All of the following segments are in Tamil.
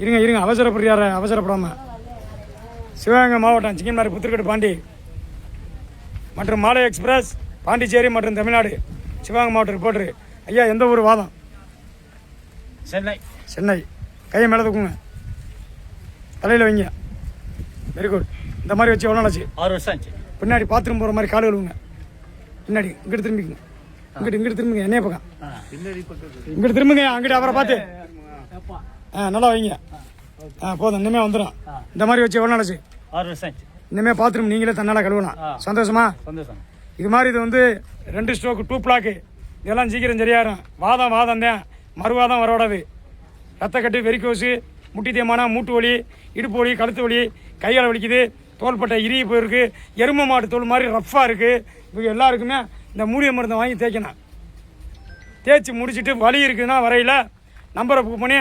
இருங்க அவசரப்படாமல். சிவகங்கை மாவட்டம் சிங்கம்னார் புத்திரக்கட்டு பாண்டி மற்றும் மாலை எக்ஸ்பிரஸ் பாண்டிச்சேரி மற்றும் தமிழ்நாடு சிவகங்கை மாவட்ட ரிப்போர்ட்டரு. ஐயா எந்த ஊர் வாதம்? சென்னை. கையை மேலே தூக்குங்க, தலையில் வைங்க. Very good. இந்த மாதிரி வச்சு எவ்வளோ நாளாச்சு? 6 வருஷம் ஆச்சு. பின்னாடி பாத்ரூம் போகிற மாதிரி கால் கழுவுங்க. பின்னாடி இங்கிட்டு திரும்பிக்குங்க, இங்கிட்டு திரும்புங்க, என்னைய பக்கம் இங்கிட்டு திரும்புங்க, அங்கிட்டு அவரை பார்த்து நல்லா வைங்க. போதும், இனிமே வந்துடும். இந்த மாதிரி வச்சு எவ்வளோ நாளாச்சு? 6 வருஷம் ஆச்சு. இனிமே பாத்ரூம் நீங்களே தன்னால கழுவலாம். சந்தோஷமா? சந்தோஷம். இது மாதிரி இது வந்து 2 ஸ்ட்ரோக்கு 2 பிளாக்கு இதெல்லாம் சீக்கிரம் சரியாயிரும். வாதம் தான், மறுவாதம் வரக்கூடாது. ரத்தக்கட்டு, வெறிக்கோசு, முட்டி தேய்மானம், மூட்டு வலி, இடுப்பு வலி, கழுத்து வலி, கையால் வலிக்குது, தோள்பட்டை இறுகி போயிருக்கு, எரும மாட்டு தோல் மாதிரி ரஃப்பாக இருக்குது. இவங்க எல்லாருக்குமே இந்த மூலிகை மருந்தை வாங்கி தேய்க்கணும். தேய்ச்சி முடிச்சுட்டு வலி இருக்குதுன்னா வரையில் நம்பரை புக் பண்ணி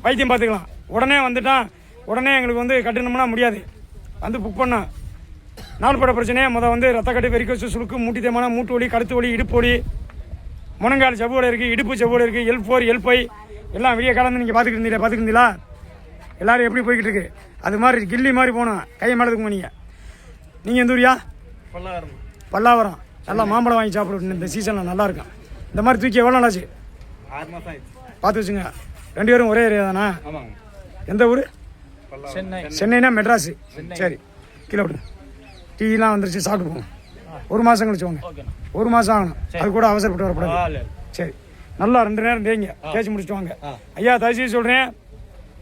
வைத்தியம் பார்த்துக்கலாம். உடனே வந்துட்டான், உடனே எங்களுக்கு வந்து கட்டணும்னா முடியாது. வந்து புக் பண்ணோம். நாள்பட பிரச்சனையே வந்து ரத்தக்கட்டு, வெறிக்கோசு, சுளுக்கு, மூட்டி தேய்மானம், மூட்டு வலி, கழுத்து வலி, இடுப்பு வலி, முனங்கால் செவ்வோடு இருக்குது, இடுப்பு செவ்வோடு இருக்குது, L4 L5 எல்லாம் வெளியே கலந்து நீங்கள் பார்த்துக்கிட்டீங்களா? எல்லோரும் எப்படி போய்கிட்டு இருக்கு? அது மாதிரி கில்லி மாதிரி போகணும். கையை மேலே தூக்குங்க. நீங்கள் எந்த ஊரியா? பல்லாவரம். நல்லா மாம்பழம் வாங்கி சாப்பிடுவோம். இந்த சீசனில் நல்லா இருக்கும். இந்த மாதிரி தூக்கி எவ்வளோ நாளாச்சு? 6 மாதம் ஆயிடுச்சு. பார்த்து வச்சுங்க. 2 பேரும் ஒரே ஏரியா தானா? எந்த ஊர்? சென்னைனா மெட்ராஸு. சரி, கீழே விடுங்க. டீலாம் வந்துருச்சு, சாப்பிட்டு போங்க. 1 மாதம் கழிச்சு வாங்க. 1 மாதம் ஆகணும். அது கூட அவசரப்பட்டு வரக்கூடாது. சரி, நல்லா 2 நேரம் தேங்க தேய்ச்சி முடிச்சுட்டு வாங்க. ஐயா தயவுசெய்து சொல்கிறேன்,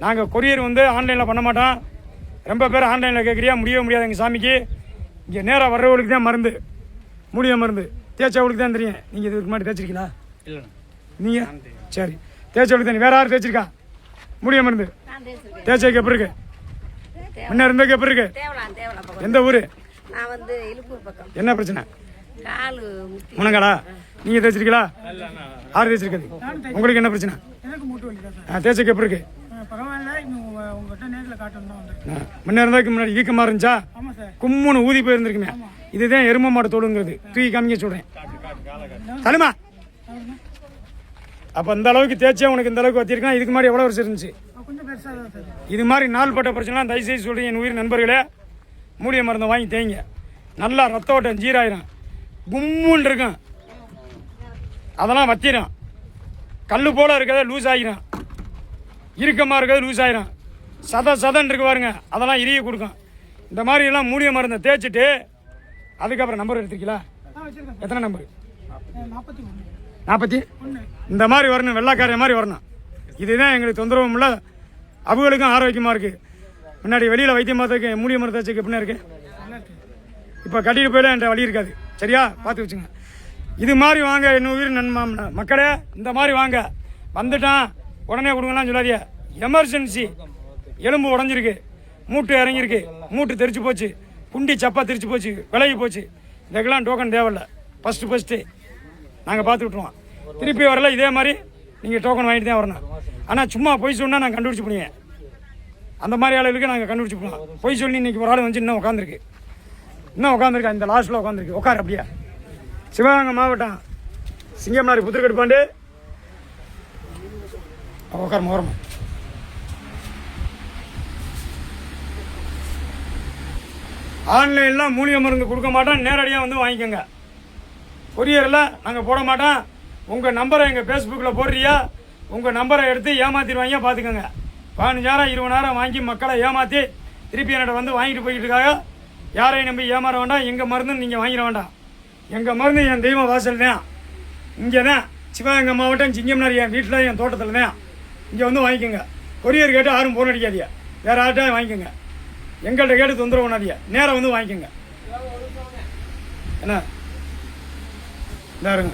நாங்கள் கொரியர் வந்து ஆன்லைனில் பண்ண மாட்டோம். ரொம்ப பேர் ஆன்லைனில் கேட்குறியா? முடியவே முடியாது. எங்கள் சாமிக்கு இங்கே நேராக வர்றவங்களுக்கு தான் மருந்து, மூலிகை மருந்து. தேய்ச்சவங்களுக்கு தான் தெரியும். நீங்கள் இதுக்கு முன்னாடி தேய்ச்சிருக்கீங்களா? இல்லை. நீங்கள்? சரி, தேய்ச்சவங்களுக்கு தான். வேறு யாரும் தேய்ச்சிருக்கா மூலிகை மருந்து? தேய்ச்சதுக்கு எப்படி இருக்கு? முன்ன இருந்ததுக்கு எப்படி இருக்கு? எந்த ஊர்? என்ன பிரச்சனை? முனங்காடா? நீங்கள் தேய்ச்சிருக்கீங்களா? யார் தேய்ச்சிருக்காது? உங்களுக்கு என்ன பிரச்சனை? தேய்ச்சதுக்கு எப்படி இருக்கு? முன்ன இருந்ததுக்கு முன்னாடி ஈக்கமாக இருந்துச்சா? கும்முன்னு ஊதி போயிருந்துருக்குமே. இதுதான் எரும மாடு தோலுங்கிறது. தூக்கி காமிக்க சொல்கிறேன். தலைமா அப்போ இந்த அளவுக்கு தேய்ச்சா உனக்கு இந்த அளவுக்கு வச்சிருக்கான். இதுக்கு மாதிரி எவ்வளோ வருஷம் இருந்துச்சு? இது மாதிரி நாள்பட்ட பிரச்சனைலாம் தயவுசெய்து சொல்கிறேன். என் உயிர் நண்பர்களே, மூலிகை மருந்தை வாங்கி தேய்ங்க. நல்லா ரத்த ஓட்டம் ஜீராயிரும், கும்முன்னு இருக்கும். அதெல்லாம் வத்திரும். கல் போல் இருக்கிறத லூஸ் ஆகிரும், இறுக்கமாக இருக்கிறது லூஸ் ஆகிரும், சதன் இருக்கு பாருங்க, அதெல்லாம் இறுகி கொடுக்கும். இந்த மாதிரி எல்லாம் மூலிகை மருந்தை தேய்ச்சிட்டு அதுக்கப்புறம் நம்பர் எடுத்துருக்கீங்களா? எத்தனை நம்பர்? 41. இந்த மாதிரி வரணும், வெள்ளைக்காரிய மாதிரி வரணும். இதுதான் எங்களுக்கு தொந்தரவும் இல்லை, அவங்களுக்கும் ஆரோக்கியமாக இருக்குது. முன்னாடி வெளியில் வைத்தியம் பார்த்ததுக்கு மூலிகை மருந்து தேய்ச்சிக்கு எப்படின்னா இருக்குது? இப்போ கட்டிட்டு போயில என்ற வழி இருக்காது. சரியா? பார்த்து வச்சுங்க. இது மாதிரி வாங்க என்ன உயிர் மக்களே. இந்த மாதிரி வாங்க. வந்துட்டான் உடனே கொடுங்கலாம் சொல்லாதியா. எமர்ஜென்சி, எலும்பு உடஞ்சிருக்கு, மூட்டு இறங்கியிருக்கு, மூட்டு தெரிச்சு போச்சு, குண்டி சப்பா தெரிச்சு போச்சு, விலகி போச்சு, இதுக்கெல்லாம் டோக்கன் தேவையில்லை. ஃபஸ்ட்டு நாங்கள் பார்த்து விட்ருவோம். திருப்பி வரல இதே மாதிரி நீங்கள் டோக்கன் வாங்கிட்டு தான் வரணும். ஆனால் சும்மா பொய் சொன்னால் நாங்கள் கண்டுபிடிச்சி போடுங்க. அந்த மாதிரி ஆளுகளுக்கு நாங்கள் கண்டுபிடிச்சி போடலாம். பொய் சொல்லி இன்றைக்கி ஒரு ஆள் வந்து இன்னும் உட்காந்துருக்கு, இந்த லாஸ்ட்டில் உட்காந்துருக்கு. உட்கார் அப்படியே. சிவகங்கை மாவட்டம் சிங்கம்னார் புத்திரக்கட்டு பாண்டி. உட்கார் மோரம். ஆன்லைனில் மூலிகை மருந்து கொடுக்க மாட்டோம், நேரடியாக வந்து வாங்கிக்கோங்க. கொரியரில் நாங்கள் போட மாட்டோம். உங்கள் நம்பரை எங்கள் ஃபேஸ்புக்கில் போடுறியா, உங்கள் நம்பரை எடுத்து ஏமாற்றிடுவாங்க. பார்த்துக்கோங்க. 15,000 20,000 வாங்கி மக்களை ஏமாற்றி திருப்பி என்னோட வந்து வாங்கிட்டு போய்கிட்டு இருக்காங்க. யாரையும் நம்பி ஏமாற வேண்டாம். எங்கள் மருந்து நீங்கள் வாங்கிட வேண்டாம். எங்கள் மருந்து என் தெய்வ வாசல் தான். இங்கே தான் சிவகங்கை மாவட்டம் சிங்கம்னார் என் வீட்டில் என் தோட்டத்தில் தான். இங்கே வந்து வாங்கிக்கோங்க. கொரியர் கேட்டு யாரும் போன் அடிக்காதியா, வேறு யார்கிட்ட வாங்கிக்கோங்க. எங்கள்கிட்ட கேட்டு தொந்தரவு பண்ணாதியா, நேராக வந்து வாங்கிக்கோங்க. என்ன இந்த இருங்க.